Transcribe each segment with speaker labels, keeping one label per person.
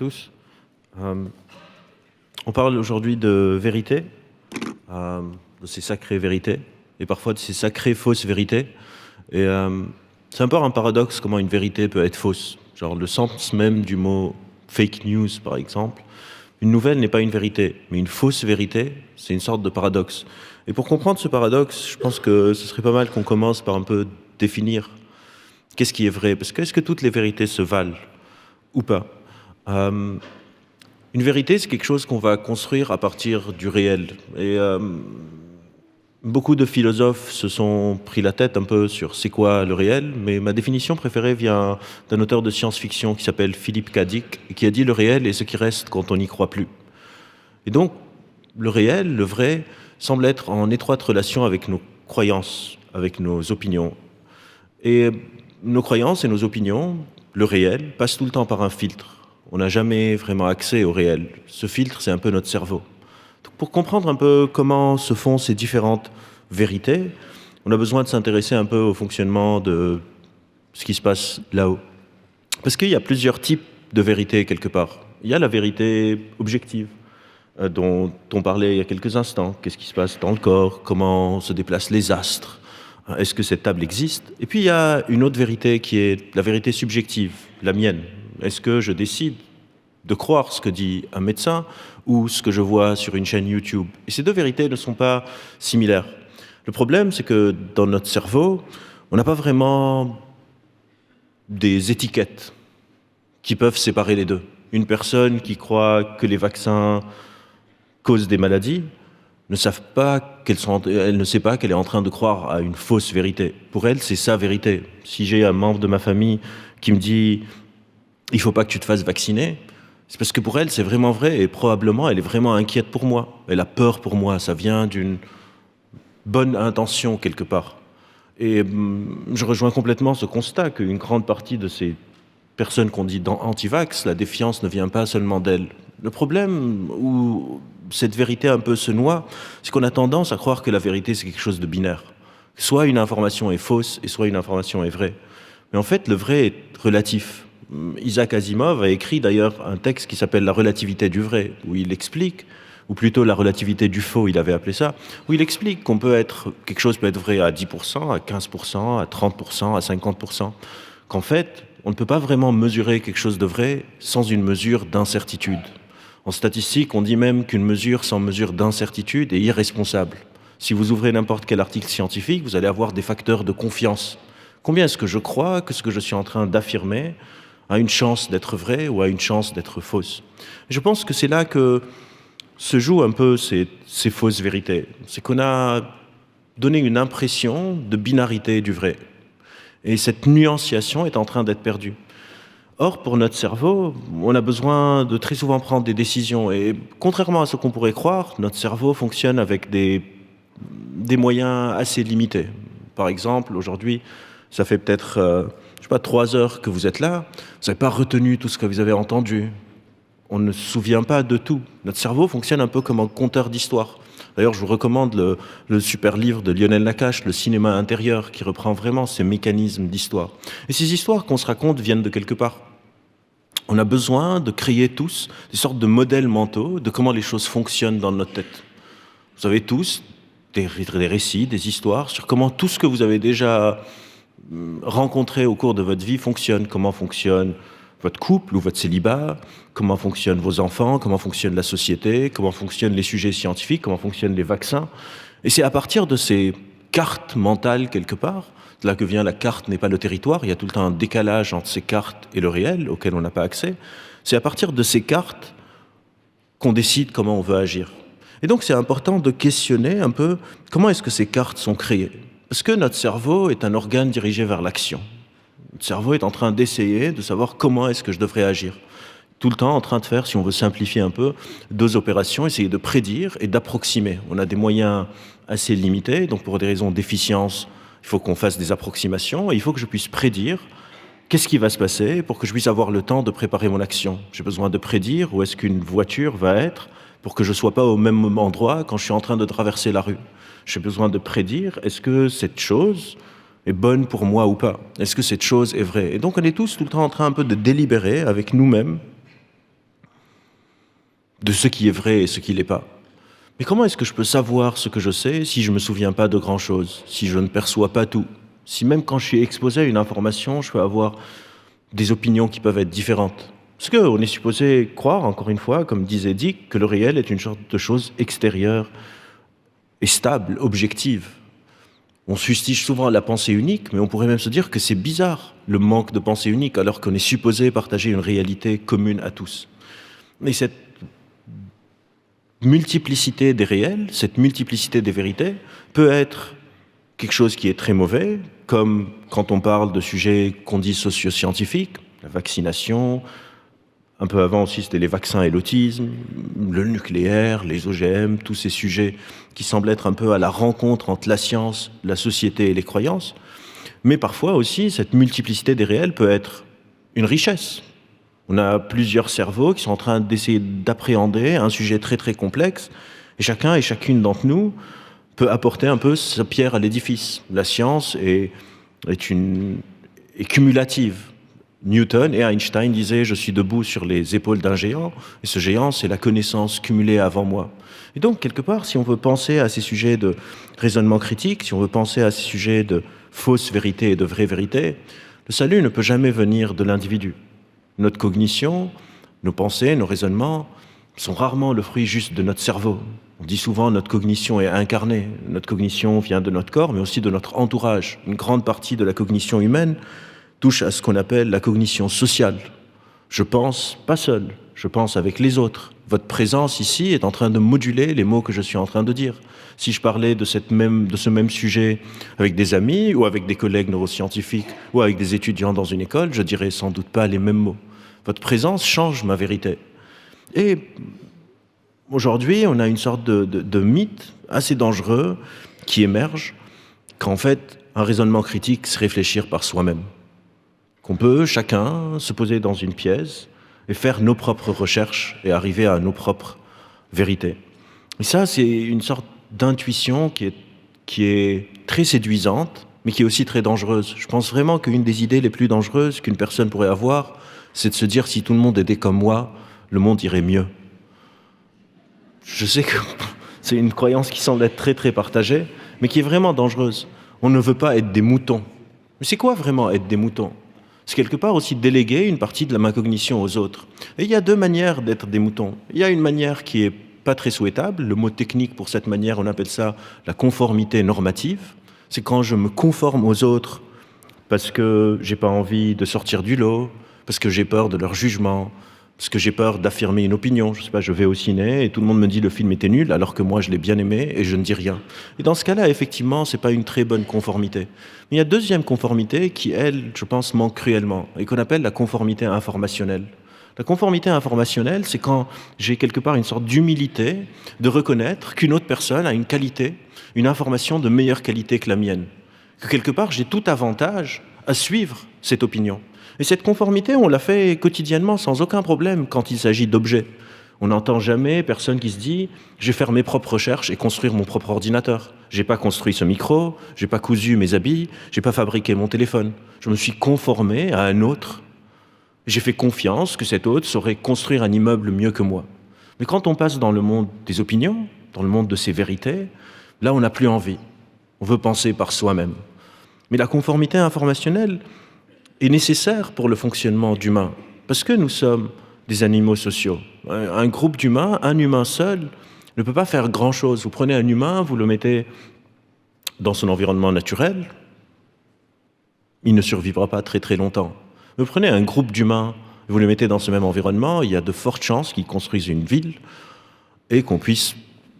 Speaker 1: tous. On parle aujourd'hui de vérité, de ces sacrées vérités, et parfois de ces sacrées fausses vérités. Et c'est un peu un paradoxe comment une vérité peut être fausse. Genre le sens même du mot fake news, par exemple. Une nouvelle n'est pas une vérité, mais une fausse vérité, c'est une sorte de paradoxe. Et pour comprendre ce paradoxe, je pense que ce serait pas mal qu'on commence par un peu définir qu'est-ce qui est vrai. Parce que est-ce que toutes les vérités se valent ou pas? Une vérité, c'est quelque chose qu'on va construire à partir du réel. Et beaucoup de philosophes se sont pris la tête un peu sur c'est quoi le réel, mais ma définition préférée vient d'un auteur de science-fiction qui s'appelle Philippe K. Dick, et qui a dit le réel est ce qui reste quand on n'y croit plus. Et donc, le réel, le vrai, semble être en étroite relation avec nos croyances, avec nos opinions. Et nos croyances et nos opinions, le réel, passent tout le temps par un filtre. On n'a jamais vraiment accès au réel. Ce filtre, c'est un peu notre cerveau. Donc, pour comprendre un peu comment se font ces différentes vérités, on a besoin de s'intéresser un peu au fonctionnement de ce qui se passe là-haut. Parce qu'il y a plusieurs types de vérités quelque part. Il y a la vérité objective, dont on parlait il y a quelques instants. Qu'est-ce qui se passe dans le corps? Comment se déplacent les astres? Est-ce que cette table existe? Et puis il y a une autre vérité qui est la vérité subjective, la mienne. Est-ce que je décide de croire ce que dit un médecin ou ce que je vois sur une chaîne YouTube? Et ces deux vérités ne sont pas similaires. Le problème, c'est que dans notre cerveau, on n'a pas vraiment des étiquettes qui peuvent séparer les deux. Une personne qui croit que les vaccins causent des maladies elle ne sait pas qu'elle est en train de croire à une fausse vérité. Pour elle, c'est sa vérité. Si j'ai un membre de ma famille qui me dit « il ne faut pas que tu te fasses vacciner », c'est parce que pour elle, c'est vraiment vrai et probablement, elle est vraiment inquiète pour moi. Elle a peur pour moi. Ça vient d'une bonne intention quelque part. Et je rejoins complètement ce constat qu'une grande partie de ces personnes qu'on dit anti-vax, la défiance ne vient pas seulement d'elles. Le problème où cette vérité un peu se noie, c'est qu'on a tendance à croire que la vérité, c'est quelque chose de binaire. Soit une information est fausse et soit une information est vraie. Mais en fait, le vrai est relatif. Isaac Asimov a écrit d'ailleurs un texte qui s'appelle La relativité du vrai, où il explique, ou plutôt la relativité du faux, il avait appelé ça, où il explique qu'on peut être, quelque chose peut être vrai à 10%, à 15%, à 30%, à 50%, qu'en fait, on ne peut pas vraiment mesurer quelque chose de vrai sans une mesure d'incertitude. En statistique, on dit même qu'une mesure sans mesure d'incertitude est irresponsable. Si vous ouvrez n'importe quel article scientifique, vous allez avoir des facteurs de confiance. Combien est-ce que je crois que ce que je suis en train d'affirmer a une chance d'être vrai ou a une chance d'être fausse? Je pense que c'est là que se jouent un peu ces fausses vérités. C'est qu'on a donné une impression de binarité du vrai. Et cette nuanciation est en train d'être perdue. Or, pour notre cerveau, on a besoin de très souvent prendre des décisions. Et contrairement à ce qu'on pourrait croire, notre cerveau fonctionne avec des moyens assez limités. Par exemple, aujourd'hui, ça fait peut-être, 3 heures que vous êtes là, vous n'avez pas retenu tout ce que vous avez entendu. On ne se souvient pas de tout. Notre cerveau fonctionne un peu comme un conteur d'histoire. D'ailleurs, je vous recommande le super livre de Lionel Nakache, Le cinéma intérieur, qui reprend vraiment ces mécanismes d'histoire. Et ces histoires qu'on se raconte viennent de quelque part. On a besoin de créer tous des sortes de modèles mentaux de comment les choses fonctionnent dans notre tête. Vous avez tous des récits, des histoires sur comment tout ce que vous avez déjà rencontré au cours de votre vie fonctionne. Comment fonctionne votre couple ou votre célibat, comment fonctionnent vos enfants, comment fonctionne la société, comment fonctionnent les sujets scientifiques, comment fonctionnent les vaccins. Et c'est à partir de ces cartes mentales, quelque part, de là que vient la carte n'est pas le territoire, il y a tout le temps un décalage entre ces cartes et le réel, auquel on n'a pas accès. C'est à partir de ces cartes qu'on décide comment on veut agir. Et donc c'est important de questionner un peu comment est-ce que ces cartes sont créées. Parce que notre cerveau est un organe dirigé vers l'action. Notre cerveau est en train d'essayer de savoir comment est-ce que je devrais agir. Tout le temps en train de faire, si on veut simplifier un peu, 2 opérations, essayer de prédire et d'approximer. On a des moyens assez limités, donc pour des raisons d'efficience, il faut qu'on fasse des approximations et il faut que je puisse prédire qu'est-ce qui va se passer pour que je puisse avoir le temps de préparer mon action. J'ai besoin de prédire où est-ce qu'une voiture va être pour que je ne sois pas au même endroit quand je suis en train de traverser la rue. J'ai besoin de prédire est-ce que cette chose est bonne pour moi ou pas? Est-ce que cette chose est vraie? Et donc on est tous tout le temps en train un peu de délibérer avec nous-mêmes de ce qui est vrai et ce qui l'est pas. Mais comment est-ce que je peux savoir ce que je sais si je ne me souviens pas de grand-chose, si je ne perçois pas tout, si même quand je suis exposé à une information, je peux avoir des opinions qui peuvent être différentes? Parce qu'on est supposé croire, encore une fois, comme disait Dick, que le réel est une sorte de chose extérieure et stable, objective. On fustige souvent la pensée unique, mais on pourrait même se dire que c'est bizarre, le manque de pensée unique, alors qu'on est supposé partager une réalité commune à tous. Et cette multiplicité des réels, cette multiplicité des vérités, peut être quelque chose qui est très mauvais, comme quand on parle de sujets qu'on dit socio-scientifiques, la vaccination, un peu avant aussi c'était les vaccins et l'autisme, le nucléaire, les OGM, tous ces sujets qui semblent être un peu à la rencontre entre la science, la société et les croyances. Mais parfois aussi, cette multiplicité des réels peut être une richesse. On a plusieurs cerveaux qui sont en train d'essayer d'appréhender un sujet très très complexe, et chacun et chacune d'entre nous peut apporter un peu sa pierre à l'édifice. La science est cumulative. Newton et Einstein disaient « Je suis debout sur les épaules d'un géant », et ce géant, c'est la connaissance cumulée avant moi. Et donc, quelque part, si on veut penser à ces sujets de raisonnement critique, si on veut penser à ces sujets de fausses vérités et de vraies vérités, le salut ne peut jamais venir de l'individu. Notre cognition, nos pensées, nos raisonnements sont rarement le fruit juste de notre cerveau. On dit souvent notre cognition est incarnée. Notre cognition vient de notre corps, mais aussi de notre entourage. Une grande partie de la cognition humaine touche à ce qu'on appelle la cognition sociale. Je pense pas seul, je pense avec les autres. Votre présence ici est en train de moduler les mots que je suis en train de dire. Si je parlais de ce même sujet avec des amis ou avec des collègues neuroscientifiques ou avec des étudiants dans une école, je dirais sans doute pas les mêmes mots. Votre présence change ma vérité. Et aujourd'hui, on a une sorte de mythe assez dangereux qui émerge, qu'en fait, un raisonnement critique, c'est réfléchir par soi-même. Qu'on peut, chacun, se poser dans une pièce et faire nos propres recherches et arriver à nos propres vérités. Et ça, c'est une sorte d'intuition qui est très séduisante, mais qui est aussi très dangereuse. Je pense vraiment qu'une des idées les plus dangereuses qu'une personne pourrait avoir, c'est de se dire si tout le monde était comme moi, le monde irait mieux. Je sais que c'est une croyance qui semble être très très partagée, mais qui est vraiment dangereuse. On ne veut pas être des moutons. Mais c'est quoi vraiment être des moutons? C'est quelque part aussi déléguer une partie de ma cognition aux autres. Et il y a deux manières d'être des moutons. Il y a une manière qui est pas très souhaitable. Le mot technique pour cette manière, on appelle ça la conformité normative. C'est quand je me conforme aux autres parce que j'ai pas envie de sortir du lot, parce que j'ai peur de leur jugement, parce que j'ai peur d'affirmer une opinion. Je sais pas, je vais au ciné et tout le monde me dit le film était nul alors que moi je l'ai bien aimé et je ne dis rien. Et dans ce cas-là, effectivement, c'est pas une très bonne conformité. Mais il y a une deuxième conformité qui, elle, je pense, manque cruellement et qu'on appelle la conformité informationnelle. La conformité informationnelle, c'est quand j'ai quelque part une sorte d'humilité de reconnaître qu'une autre personne a une qualité, une information de meilleure qualité que la mienne. Que quelque part, j'ai tout avantage à suivre cette opinion. Et cette conformité, on la fait quotidiennement sans aucun problème quand il s'agit d'objets. On n'entend jamais personne qui se dit « je vais faire mes propres recherches et construire mon propre ordinateur. J'ai pas construit ce micro, j'ai pas cousu mes habits, j'ai pas fabriqué mon téléphone. Je me suis conformé à un autre. J'ai fait confiance que cet autre saurait construire un immeuble mieux que moi. » Mais quand on passe dans le monde des opinions, dans le monde de ces vérités, là on n'a plus envie. On veut penser par soi-même. Mais la conformité informationnelle est nécessaire pour le fonctionnement d'humain, parce que nous sommes des animaux sociaux. Un groupe d'humains, un humain seul, ne peut pas faire grand-chose. Vous prenez un humain, vous le mettez dans son environnement naturel, il ne survivra pas très très longtemps. Vous prenez un groupe d'humains, vous le mettez dans ce même environnement, il y a de fortes chances qu'ils construisent une ville et qu'on puisse,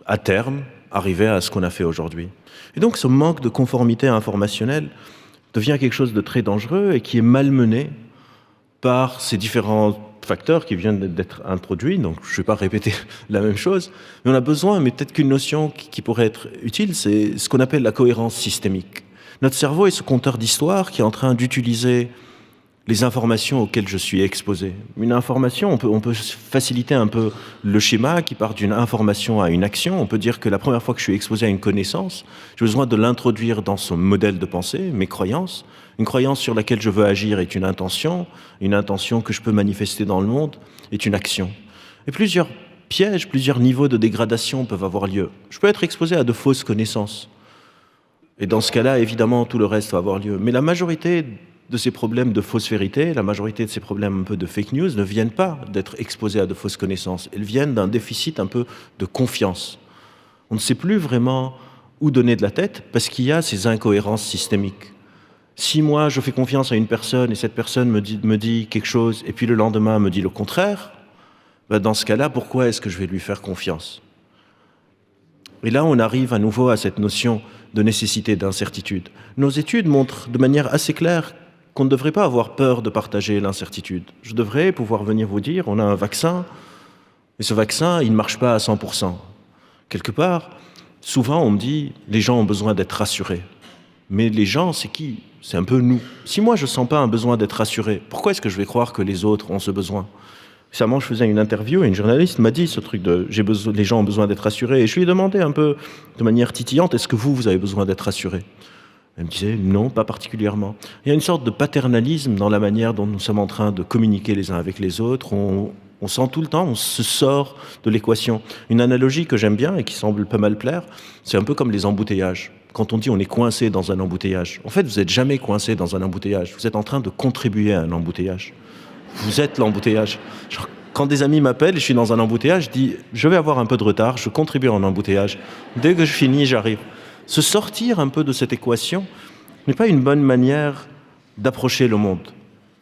Speaker 1: à terme, arriver à ce qu'on a fait aujourd'hui. Et donc ce manque de conformité informationnelle devient quelque chose de très dangereux et qui est malmené par ces différents facteurs qui viennent d'être introduits. Donc je ne vais pas répéter la même chose, mais on a besoin, mais peut-être qu'une notion qui pourrait être utile, c'est ce qu'on appelle la cohérence systémique. Notre cerveau est ce compteur d'histoire qui est en train d'utiliser les informations auxquelles je suis exposé. Une information, on peut faciliter un peu le schéma qui part d'une information à une action. On peut dire que la première fois que je suis exposé à une connaissance, j'ai besoin de l'introduire dans son modèle de pensée, mes croyances. Une croyance sur laquelle je veux agir est une intention que je peux manifester dans le monde est une action. Et plusieurs pièges, plusieurs niveaux de dégradation peuvent avoir lieu. Je peux être exposé à de fausses connaissances. Et dans ce cas-là, évidemment, tout le reste va avoir lieu. Mais la majorité de ces problèmes de fausses vérités, la majorité de ces problèmes un peu de fake news ne viennent pas d'être exposés à de fausses connaissances. Elles viennent d'un déficit un peu de confiance. On ne sait plus vraiment où donner de la tête parce qu'il y a ces incohérences systémiques. Si moi, je fais confiance à une personne et cette personne me dit quelque chose et puis le lendemain me dit le contraire, ben dans ce cas-là, pourquoi est-ce que je vais lui faire confiance? Et là, on arrive à nouveau à cette notion de nécessité d'incertitude. Nos études montrent de manière assez claire qu'on ne devrait pas avoir peur de partager l'incertitude. Je devrais pouvoir venir vous dire, on a un vaccin, et ce vaccin, il ne marche pas à 100%. Quelque part, souvent on me dit, les gens ont besoin d'être rassurés. Mais les gens, c'est qui? C'est un peu nous. Si moi je ne sens pas un besoin d'être rassuré, pourquoi est-ce que je vais croire que les autres ont ce besoin? Récemment, je faisais une interview et une journaliste m'a dit ce truc de les gens ont besoin d'être rassurés. Et je lui ai demandé un peu de manière titillante, est-ce que vous avez besoin d'être rassuré? Elle me disait non, pas particulièrement. Il y a une sorte de paternalisme dans la manière dont nous sommes en train de communiquer les uns avec les autres. On sent tout le temps, on se sort de l'équation. Une analogie que j'aime bien et qui semble pas mal plaire, c'est un peu comme les embouteillages. Quand on dit on est coincé dans un embouteillage, en fait, vous n'êtes jamais coincé dans un embouteillage. Vous êtes en train de contribuer à un embouteillage. Vous êtes l'embouteillage. Quand des amis m'appellent et je suis dans un embouteillage, je dis je vais avoir un peu de retard, je contribue à un embouteillage. Dès que je finis, j'arrive. Se sortir un peu de cette équation n'est pas une bonne manière d'approcher le monde.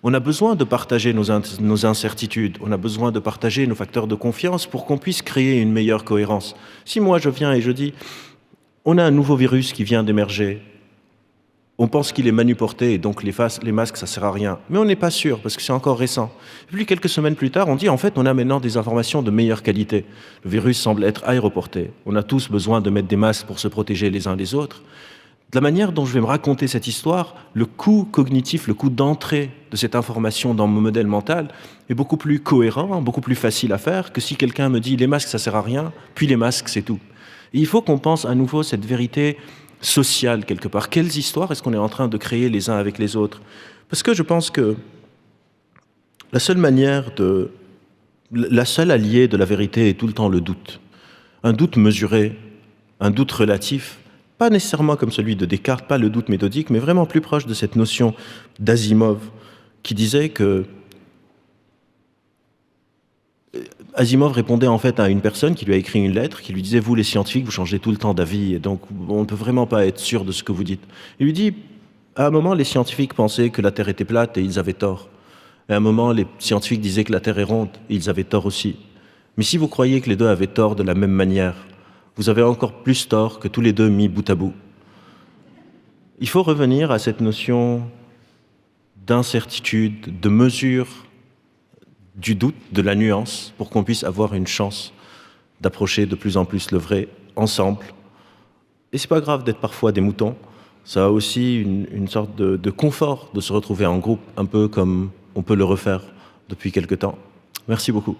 Speaker 1: On a besoin de partager nos incertitudes, on a besoin de partager nos facteurs de confiance pour qu'on puisse créer une meilleure cohérence. Si moi je viens et je dis on a un nouveau virus qui vient d'émerger, on pense qu'il est manuporté et donc les masques ça sert à rien, mais on n'est pas sûr parce que c'est encore récent. Et puis quelques semaines plus tard, on dit en fait on a maintenant des informations de meilleure qualité. Le virus semble être aéroporté. On a tous besoin de mettre des masques pour se protéger les uns des autres. De la manière dont je vais me raconter cette histoire, le coût cognitif, le coût d'entrée de cette information dans mon modèle mental est beaucoup plus cohérent, beaucoup plus facile à faire que si quelqu'un me dit les masques ça sert à rien, puis les masques c'est tout. Et il faut qu'on pense à nouveau cette vérité sociale quelque part. Quelles histoires est-ce qu'on est en train de créer les uns avec les autres? Parce que je pense que la seule alliée de la vérité est tout le temps le doute. Un doute mesuré, un doute relatif, pas nécessairement comme celui de Descartes, pas le doute méthodique, mais vraiment plus proche de cette notion d'Asimov, qui disait que Asimov répondait en fait à une personne qui lui a écrit une lettre, qui lui disait « Vous, les scientifiques, vous changez tout le temps d'avis, et donc on ne peut vraiment pas être sûr de ce que vous dites. » Il lui dit « À un moment, les scientifiques pensaient que la Terre était plate et ils avaient tort. Et à un moment, les scientifiques disaient que la Terre est ronde et ils avaient tort aussi. Mais si vous croyez que les deux avaient tort de la même manière, vous avez encore plus tort que tous les deux mis bout à bout. » Il faut revenir à cette notion d'incertitude, de mesure, du doute, de la nuance, pour qu'on puisse avoir une chance d'approcher de plus en plus le vrai ensemble. Et c'est pas grave d'être parfois des moutons, ça a aussi une sorte de confort de se retrouver en groupe, un peu comme on peut le refaire depuis quelque temps. Merci beaucoup.